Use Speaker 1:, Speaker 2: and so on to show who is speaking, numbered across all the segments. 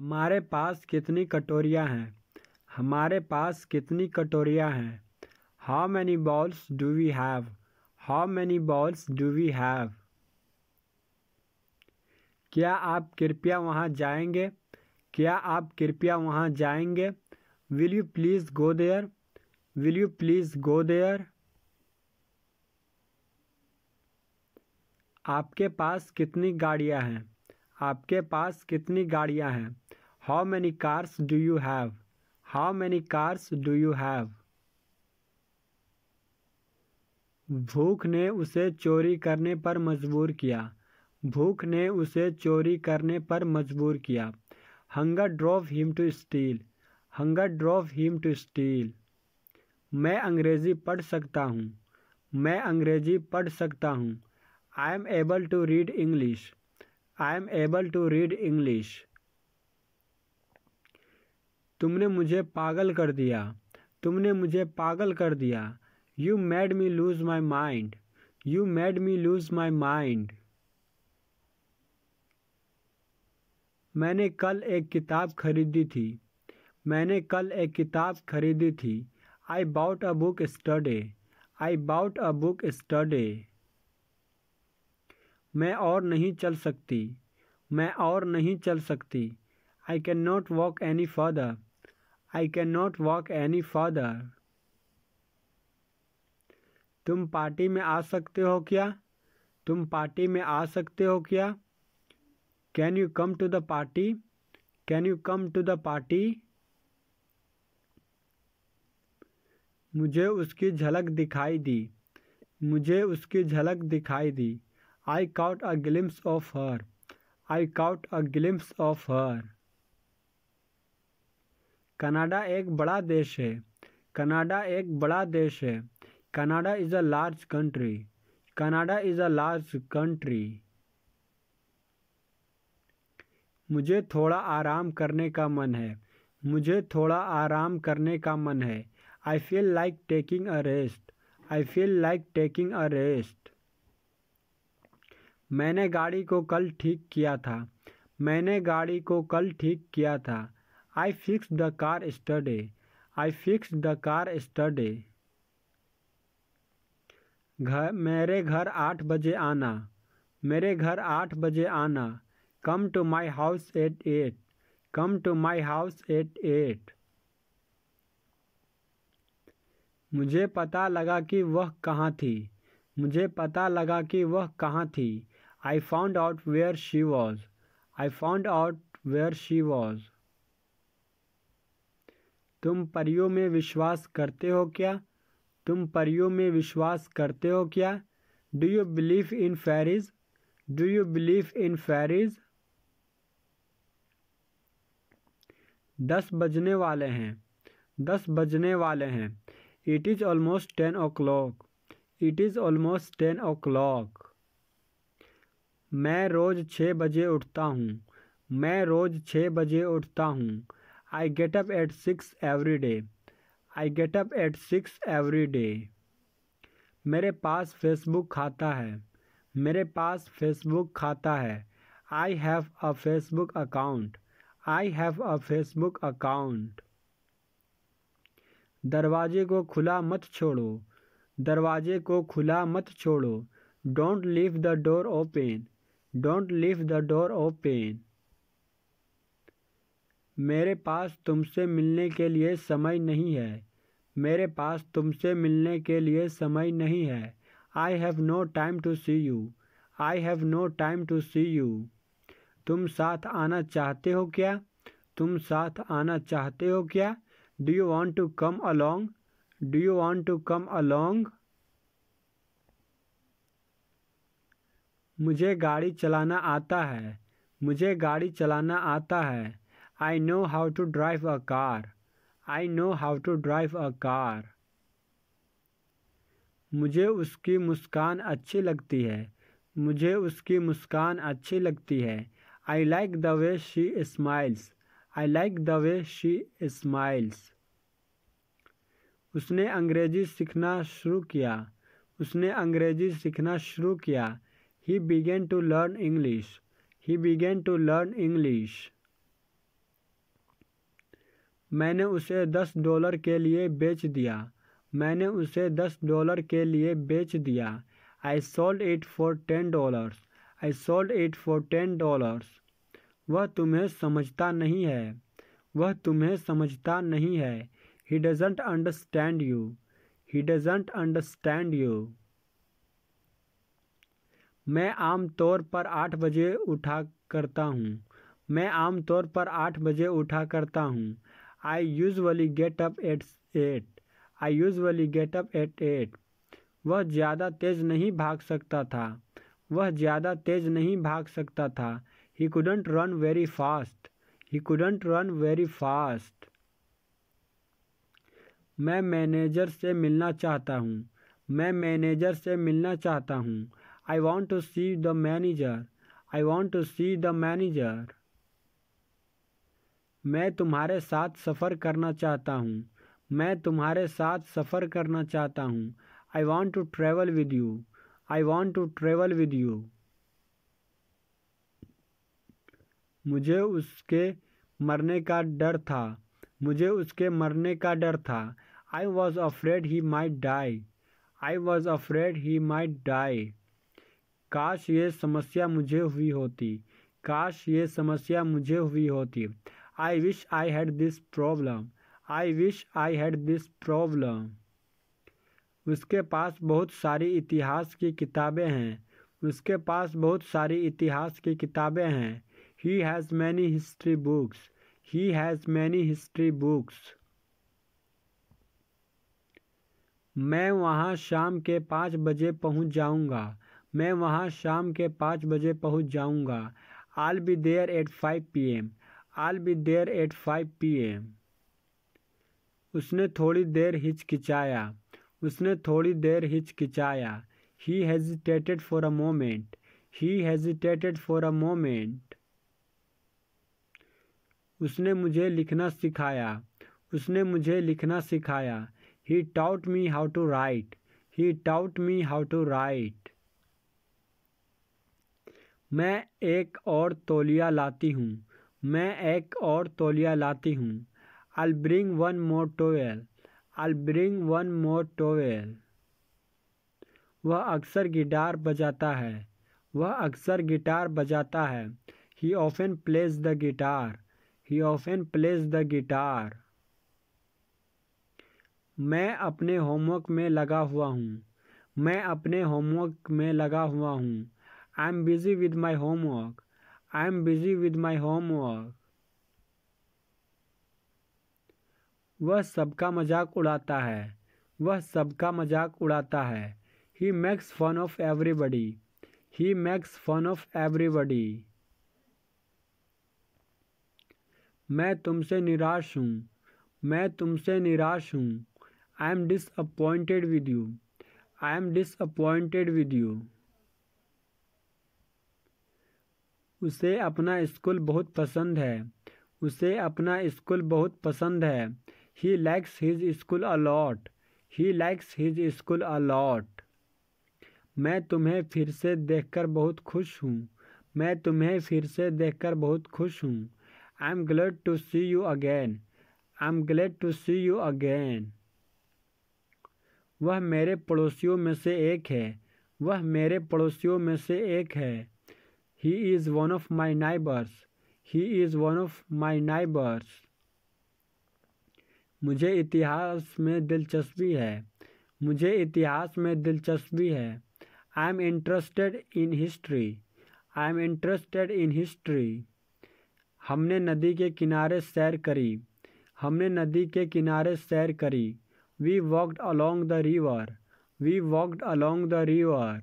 Speaker 1: हमारे पास कितनी कटोरियाँ हैं? हमारे पास कितनी कटोरियाँ हैं? How many bowls do we have? How many bowls do we have? क्या आप कृपया वहाँ जाएंगे? क्या आप कृपया वहाँ जाएंगे? Will you please go there? Will you please go there? आपके पास कितनी गाड़ियाँ हैं? आपके पास कितनी गाड़ियाँ हैं? How many cars do you have? How many cars do you have? भूख ने उसे चोरी करने पर मजबूर किया। भूख ने उसे चोरी करने पर मजबूर किया। Hunger drove him to steal. Hunger drove him to steal. मैं अंग्रेज़ी पढ़ सकता हूँ। मैं अंग्रेज़ी पढ़ सकता हूँ। I am able to read English. I am able to read English. तुमने मुझे पागल कर दिया। तुमने मुझे पागल कर दिया। You made me lose my mind. You made me lose my mind. मैंने कल एक किताब खरीदी थी। मैंने कल एक किताब खरीदी थी। I bought a book yesterday. I bought a book yesterday. मैं और नहीं चल सकती। मैं और नहीं चल सकती। I cannot walk any further. I cannot walk any further. तुम पार्टी में आ सकते हो क्या? तुम पार्टी में आ सकते हो क्या? Can you come to the party? Can you come to the party? मुझे उसकी झलक दिखाई दी। मुझे उसकी झलक दिखाई दी। I caught a glimpse of her. I caught a glimpse of her. Canada एक बड़ा देश है। कनाडा एक बड़ा देश है। Canada is a large country. Canada is a large country. मुझे थोड़ा आराम करने का मन है। मुझे थोड़ा आराम करने का मन है। I feel like taking a rest. I feel like taking a rest. मैंने गाड़ी को कल ठीक किया था। मैंने गाड़ी को कल ठीक किया था। I fixed the car yesterday. I fixed the car yesterday. मेरे घर 8 बजे आना। मेरे घर 8 बजे आना। Come to my house at 8. Come to my house at 8. मुझे पता लगा कि वह कहाँ थी। मुझे पता लगा कि वह कहाँ थी। I found out where she was. I found out where she was. तुम परियों में विश्वास करते हो क्या? तुम परियों में विश्वास करते हो क्या? Do you believe in fairies? Do you believe in fairies? 10 बजने वाले हैं। 10 बजने वाले हैं। It is almost 10 o'clock. It is almost 10 o'clock. मैं रोज़ 6 बजे उठता हूँ। मैं रोज़ 6 बजे उठता हूँ। I get up at 6 every day. I get up at 6 every day. मेरे पास फेसबुक खाता है। मेरे पास फेसबुक खाता है। I have a Facebook account. I have a Facebook account. दरवाजे को खुला मत छोड़ो। दरवाजे को खुला मत छोड़ो। Don't leave the door open. Don't leave the door open. मेरे पास तुमसे मिलने के लिए समय नहीं है। मेरे पास तुमसे मिलने के लिए समय नहीं है। I have no time to see you. I have no time to see you. तुम साथ आना चाहते हो क्या? तुम साथ आना चाहते हो क्या? Do you want to come along? Do you want to come along? मुझे गाड़ी चलाना आता है। मुझे गाड़ी चलाना आता है। I know how to drive a car. I know how to drive a car. मुझे उसकी मुस्कान अच्छी लगती है। मुझे उसकी मुस्कान अच्छी लगती है। I like the way she smiles. I like the way she smiles. उसने अंग्रेजी सीखना शुरू किया। उसने अंग्रेजी सीखना शुरू किया। He began to learn English. He began to learn English. मैंने उसे $10 के लिए बेच दिया। मैंने उसे $10 के लिए बेच दिया। I sold it for $10. I sold it for $10. वह तुम्हें समझता नहीं है। वह तुम्हें समझता नहीं है। He doesn't understand you. He doesn't understand you. मैं आम तौर पर 8 बजे उठा करता हूँ। मैं आम तौर पर 8 बजे उठा करता हूँ। I usually get up at 8. I usually get up at 8. वह ज़्यादा तेज़ नहीं भाग सकता था। वह ज़्यादा तेज़ नहीं भाग सकता था। He couldn't run very fast. He couldn't run very fast. मैं मैनेजर से मिलना चाहता हूँ। मैं मैनेजर से मिलना चाहता हूँ। I want to see the manager. I want to see the manager. मैं तुम्हारे साथ सफ़र करना चाहता हूँ। मैं तुम्हारे साथ सफ़र करना चाहता हूँ। I want to travel with you. I want to travel with you. मुझे उसके मरने का डर था। मुझे उसके मरने का डर था। I was afraid he might die. I was afraid he might die. काश ये समस्या मुझे हुई होती। काश ये समस्या मुझे हुई होती। I wish I had this problem. I wish I had this problem. उसके पास बहुत सारी इतिहास की किताबें हैं। उसके पास बहुत सारी इतिहास की किताबें हैं। He has many history books. He has many history books. मैं वहाँ शाम के 5 बजे पहुँच जाऊँगा। मैं वहाँ शाम के 5 बजे पहुँच जाऊँगा। I'll be there at 5 p.m. I'll be there at 5 p.m. उसने थोड़ी देर हिचकिचाया। उसने थोड़ी देर हिचकिचाया। He hesitated for a moment. He hesitated for a moment. उसने मुझे लिखना सिखाया। उसने मुझे लिखना सिखाया। He taught me how to write. He taught me how to write. मैं एक और तौलिया लाती हूँ। मैं एक और तौलिया लाती हूँ। I'll bring one more towel. I'll bring one more towel. वह अक्सर गिटार बजाता है। वह अक्सर गिटार बजाता है। He often plays the guitar. He often plays the guitar. मैं अपने होमवर्क में लगा हुआ हूँ। मैं अपने होमवर्क में लगा हुआ हूँ। I am busy with my homework. I am busy with my homework. वह सबका मजाक उड़ाता है। वह सबका मजाक उड़ाता है। He makes fun of everybody. He makes fun of everybody. मैं तुमसे निराश हूँ। मैं तुमसे निराश हूँ। I am disappointed with you. I am disappointed with you. उसे अपना स्कूल बहुत पसंद है। उसे अपना स्कूल बहुत पसंद है। He likes his school a lot. He likes his school a lot. मैं तुम्हें फिर से देखकर बहुत खुश हूँ। मैं तुम्हें फिर से देखकर बहुत खुश हूँ। I am glad to see you again. I am glad to see you again. वह मेरे पड़ोसियों में से एक है। वह मेरे पड़ोसियों में से एक है। He is one of my neighbors. He is one of my neighbors. मुझे इतिहास में दिलचस्पी है। मुझे इतिहास में दिलचस्पी है। I am interested in history. I am interested in history. हमने नदी के किनारे सैर करी। हमने नदी के किनारे सैर करी। We walked along the river. We walked along the river.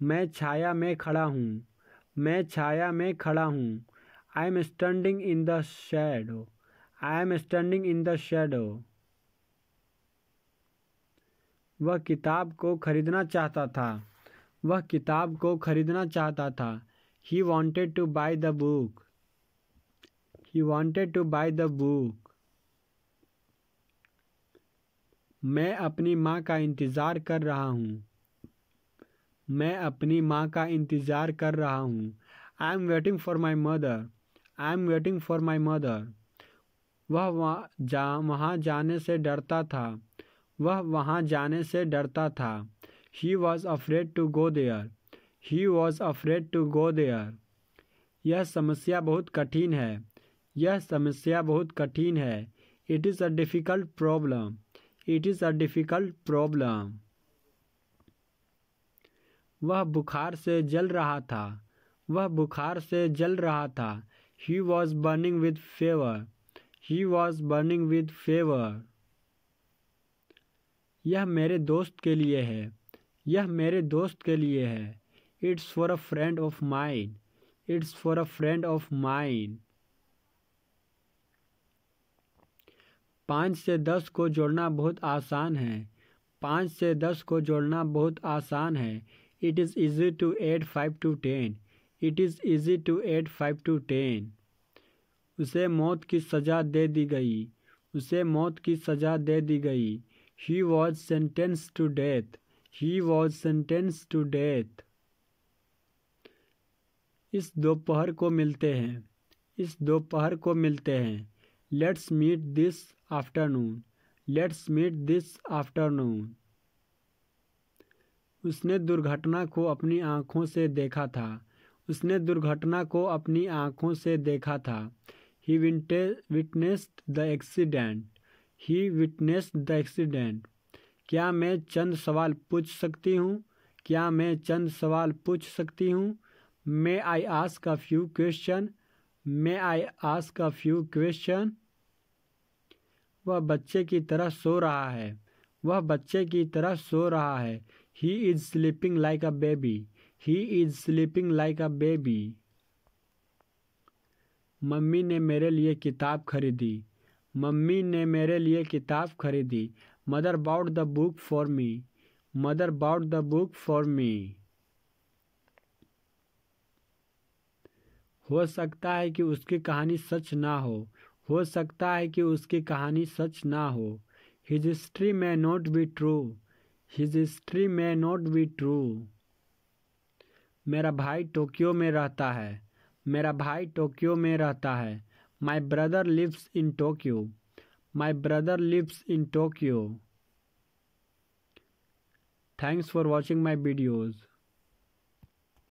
Speaker 1: मैं छाया में खड़ा हूँ। मैं छाया में खड़ा हूँ। I am standing in the shadow. I am standing in the shadow. वह किताब को खरीदना चाहता था। वह किताब को खरीदना चाहता था। He wanted to buy the book. He wanted to buy the book. मैं अपनी माँ का इंतज़ार कर रहा हूँ। मैं अपनी माँ का इंतज़ार कर रहा हूँ। I am waiting for my mother. I am waiting for my mother. वह वहाँ जाने से डरता था। वह वहाँ जाने से डरता था। He was afraid to go there. He was afraid to go there. यह समस्या बहुत कठिन है। यह समस्या बहुत कठिन है। It is a difficult problem. It is a difficult problem. वह बुखार से जल रहा था। वह बुखार से जल रहा था। He was burning with fever. He was burning with fever. यह मेरे दोस्त के लिए है। यह मेरे दोस्त के लिए है। It's for a friend of mine. It's for a friend of mine. 5 से 10 को जोड़ना बहुत आसान है। 5 से 10 को जोड़ना बहुत आसान है। It is easy to add 5 to 10. It is easy to add 5 to 10. उसे मौत की सज़ा दे दी गई। उसे मौत की सज़ा दे दी गई। He was sentenced to death. He was sentenced to death. इस दोपहर को मिलते हैं। इस दोपहर को मिलते हैं। Let's meet this afternoon. Let's meet this afternoon. उसने दुर्घटना को अपनी आँखों से देखा था। उसने दुर्घटना को अपनी आँखों से देखा था। He witnessed the accident. He witnessed the accident. क्या मैं चंद सवाल पूछ सकती हूँ? क्या मैं चंद सवाल पूछ सकती हूँ? May I ask a few question? May I ask a few question? वह बच्चे की तरह सो रहा है। वह बच्चे की तरह सो रहा है। He is sleeping like a baby. He is sleeping like a baby. Mummy ने मेरे लिए किताब खरीदी। मम्मी ने मेरे लिए किताब खरीदी। Mother bought the book for me. Mother bought the book for me. हो सकता है कि उसकी कहानी सच ना हो। हो सकता है कि उसकी कहानी सच ना हो। His history may not be true. His history may not be true. मेरा भाई टोक्यो में रहता है। मेरा भाई टोक्यो में रहता है। My brother lives in Tokyo. My brother lives in Tokyo. Thanks for watching my videos.